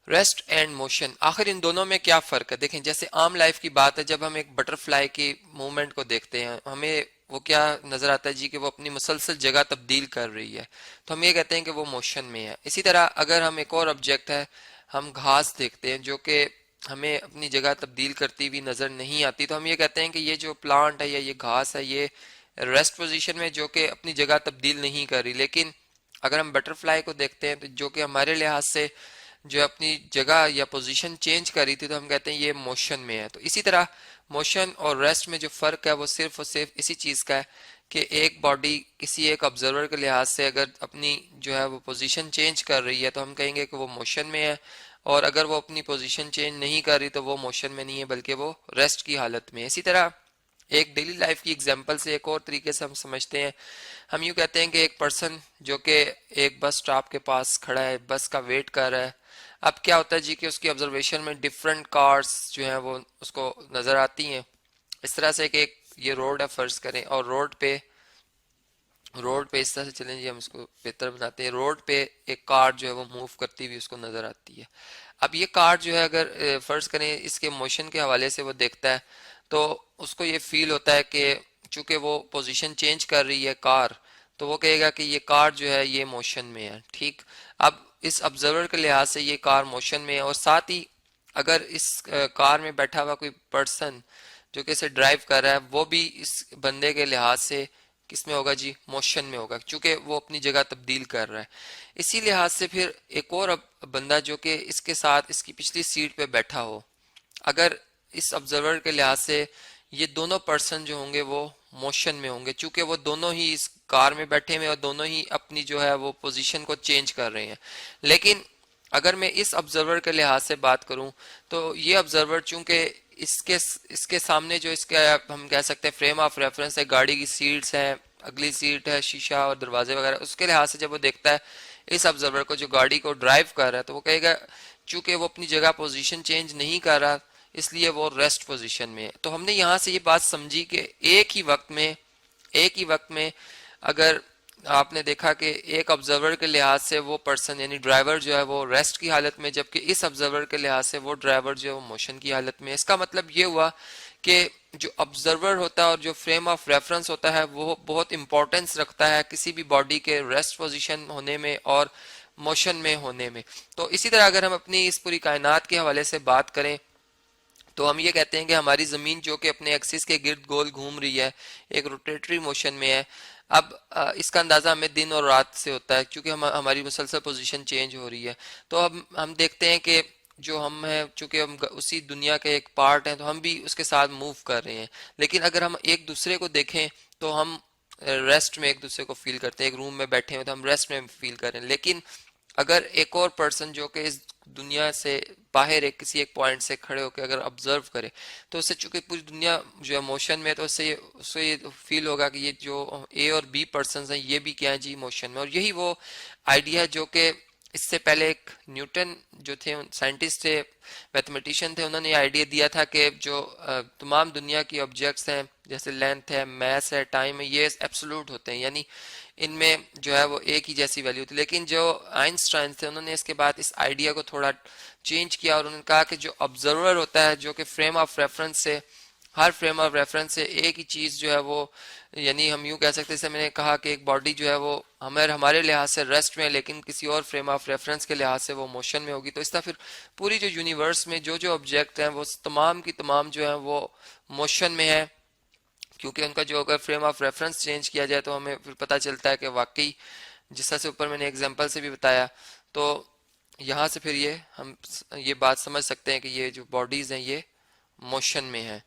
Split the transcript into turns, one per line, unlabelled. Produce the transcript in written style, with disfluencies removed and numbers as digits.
Rest and motion, آخر ان دونوں میں کیا فرق ہے؟ دیکھیں جیسے عام لائف کی بات ہے، جب ہم ایک بٹر فلائی کی موومنٹ کو دیکھتے ہیں ہمیں وہ کیا نظر آتا ہے جی کہ وہ اپنی مسلسل جگہ تبدیل کر رہی ہے، تو ہم یہ کہتے ہیں کہ وہ موشن میں ہے۔ اسی طرح اگر ہم ایک اور آبجیکٹ ہے، ہم گھاس دیکھتے ہیں جو کہ ہمیں اپنی جگہ تبدیل کرتی ہوئی نظر نہیں آتی، تو ہم یہ کہتے ہیں کہ یہ جو پلانٹ ہے یا یہ گھاس ہے یہ ریسٹ پوزیشن میں جو کہ اپنی جگہ تبدیل نہیں کر رہی۔ لیکن اگر ہم بٹر فلائی کو دیکھتے ہیں تو جو کہ ہمارے لحاظ سے جو اپنی جگہ یا پوزیشن چینج کر رہی تھی، تو ہم کہتے ہیں یہ موشن میں ہے۔ تو اسی طرح موشن اور ریسٹ میں جو فرق ہے وہ صرف اور صرف اسی چیز کا ہے کہ ایک باڈی کسی ایک آبزرور کے لحاظ سے اگر اپنی جو ہے وہ پوزیشن چینج کر رہی ہے تو ہم کہیں گے کہ وہ موشن میں ہے، اور اگر وہ اپنی پوزیشن چینج نہیں کر رہی تو وہ موشن میں نہیں ہے بلکہ وہ ریسٹ کی حالت میں ہے۔ اسی طرح ایک ڈیلی لائف کی اگزامپل سے ایک اور طریقے سے ہم سمجھتے ہیں، ہم یوں کہتے ہیں کہ ایک پرسن جو کہ ایک بس سٹاپ کے پاس کھڑا ہے، بس کا ویٹ کر رہا ہے، اب کیا ہوتا ہے جی کہ اس کی آبزرویشن میں ڈفرینٹ کارز جو ہیں وہ اس کو نظر آتی ہیں۔ اس طرح سے کہ ایک یہ روڈ ہے فرض کریں، اور روڈ پہ اس طرح سے چلیں جی، ہم اس کو بہتر بناتے ہیں، روڈ پہ ایک کار جو ہے وہ موو کرتی ہوئی اس کو نظر آتی ہے۔ اب یہ کار جو ہے اگر فرض کریں اس کے موشن کے حوالے سے وہ دیکھتا ہے تو اس کو یہ فیل ہوتا ہے کہ چونکہ وہ پوزیشن چینج کر رہی ہے کار، تو وہ کہے گا کہ یہ کار جو ہے یہ موشن میں ہے، ٹھیک۔ اب اس آبزرور کے لحاظ سے یہ کار موشن میں ہے، اور ساتھ ہی اگر اس کار میں بیٹھا ہوا کوئی پرسن جو کہ اسے ڈرائیو کر رہا ہے وہ بھی اس بندے کے لحاظ سے کس میں ہوگا جی؟ موشن میں ہوگا، چونکہ وہ اپنی جگہ تبدیل کر رہا ہے۔ اسی لحاظ سے پھر ایک اور بندہ جو کہ اس کے ساتھ اس کی پچھلی سیٹ پہ بیٹھا ہو، اگر اس آبزرور کے لحاظ سے یہ دونوں پرسن جو ہوں گے وہ موشن میں ہوں گے، چونکہ وہ دونوں ہی اس کار میں بیٹھے ہوئے اور دونوں ہی اپنی جو ہے وہ پوزیشن کو چینج کر رہے ہیں۔ لیکن اگر میں اس آبزرور کے لحاظ سے بات کروں تو یہ آبزرور چونکہ اس کے سامنے جو اس کا ہم کہہ سکتے ہیں فریم آف ریفرنس ہے، گاڑی کی سیٹس ہیں، اگلی سیٹ ہے، شیشہ اور دروازے وغیرہ، اس کے لحاظ سے جب وہ دیکھتا ہے اس آبزرور کو جو گاڑی کو ڈرائیو کر رہا ہے، تو وہ کہے گا چونکہ وہ اپنی جگہ پوزیشن چینج نہیں کر رہا اس لیے وہ ریسٹ پوزیشن میں ہے۔ تو ہم نے یہاں سے یہ بات سمجھی کہ ایک ہی وقت میں اگر آپ نے دیکھا کہ ایک آبزرور کے لحاظ سے وہ پرسن یعنی ڈرائیور جو ہے وہ ریسٹ کی حالت میں، جبکہ اس آبزرور کے لحاظ سے وہ ڈرائیور جو ہے وہ موشن کی حالت میں۔ اس کا مطلب یہ ہوا کہ جو آبزرور ہوتا ہے اور جو فریم آف ریفرنس ہوتا ہے وہ بہت امپورٹنس رکھتا ہے کسی بھی باڈی کے ریسٹ پوزیشن ہونے میں اور موشن میں ہونے میں۔ تو اسی طرح اگر ہم اپنی اس پوری کائنات کے حوالے سے بات کریں تو ہم یہ کہتے ہیں کہ ہماری زمین جو کہ اپنے ایکسس کے گرد گول گھوم رہی ہے، ایک روٹیٹری موشن میں ہے۔ اب اس کا اندازہ ہمیں دن اور رات سے ہوتا ہے کیونکہ ہماری مسلسل پوزیشن چینج ہو رہی ہے۔ تو اب ہم دیکھتے ہیں کہ جو ہم ہیں چونکہ ہم اسی دنیا کے ایک پارٹ ہیں تو ہم بھی اس کے ساتھ موو کر رہے ہیں، لیکن اگر ہم ایک دوسرے کو دیکھیں تو ہم ریسٹ میں ایک دوسرے کو فیل کرتے ہیں، ایک روم میں بیٹھے ہوئے تو ہم ریسٹ میں فیل کر رہے ہیں۔ لیکن اگر ایک اور پرسن جو کہ اس دنیا سے باہر کسی ایک پوائنٹ سے کھڑے ہو کے اگر آبزرو کرے تو اس سے چونکہ پوری دنیا جو ہے موشن میں ہے، تو اس سے یہ فیل ہوگا کہ یہ جو اے اور بی پرسنز ہیں یہ بھی کیا ہیں جی موشن میں۔ اور یہی وہ آئیڈیا جو کہ اس سے پہلے ایک نیوٹن جو تھے سائنٹسٹ تھے، میتھمیٹیشین تھے، انہوں نے یہ آئیڈیا دیا تھا کہ جو تمام دنیا کی آبجیکٹس ہیں جیسے لینتھ ہے، میس ہے، ٹائم ہے، یہ ایبسولوٹ ہوتے ہیں، یعنی ان میں جو ہے وہ ایک ہی جیسی ویلیو تھی۔ لیکن جو آئنسٹائن تھے انہوں نے اس کے بعد اس آئیڈیا کو تھوڑا چینج کیا اور انہوں نے کہا کہ جو آبزرور ہوتا ہے جو کہ فریم آف ریفرنس سے ہر فریم آف ریفرنس سے ایک ہی چیز جو ہے وہ، یعنی ہم یوں کہہ سکتے ہیں، جیسے میں نے کہا کہ ایک باڈی جو ہے وہ ہمارے لحاظ سے ریسٹ میں ہے لیکن کسی اور فریم آف ریفرنس کے لحاظ سے وہ موشن میں ہوگی، تو اس طرح پھر پوری جو یونیورس میں جو آبجیکٹ ہیں وہ تمام کی تمام جو ہیں وہ موشن میں ہے، کیونکہ ان کا جو اگر فریم آف ریفرنس چینج کیا جائے تو ہمیں پھر پتہ چلتا ہے کہ واقعی جس طرح سے اوپر میں نے ایگزامپل سے بھی بتایا، تو یہاں سے پھر ہم یہ بات سمجھ سکتے ہیں کہ یہ جو باڈیز ہیں یہ موشن میں ہیں۔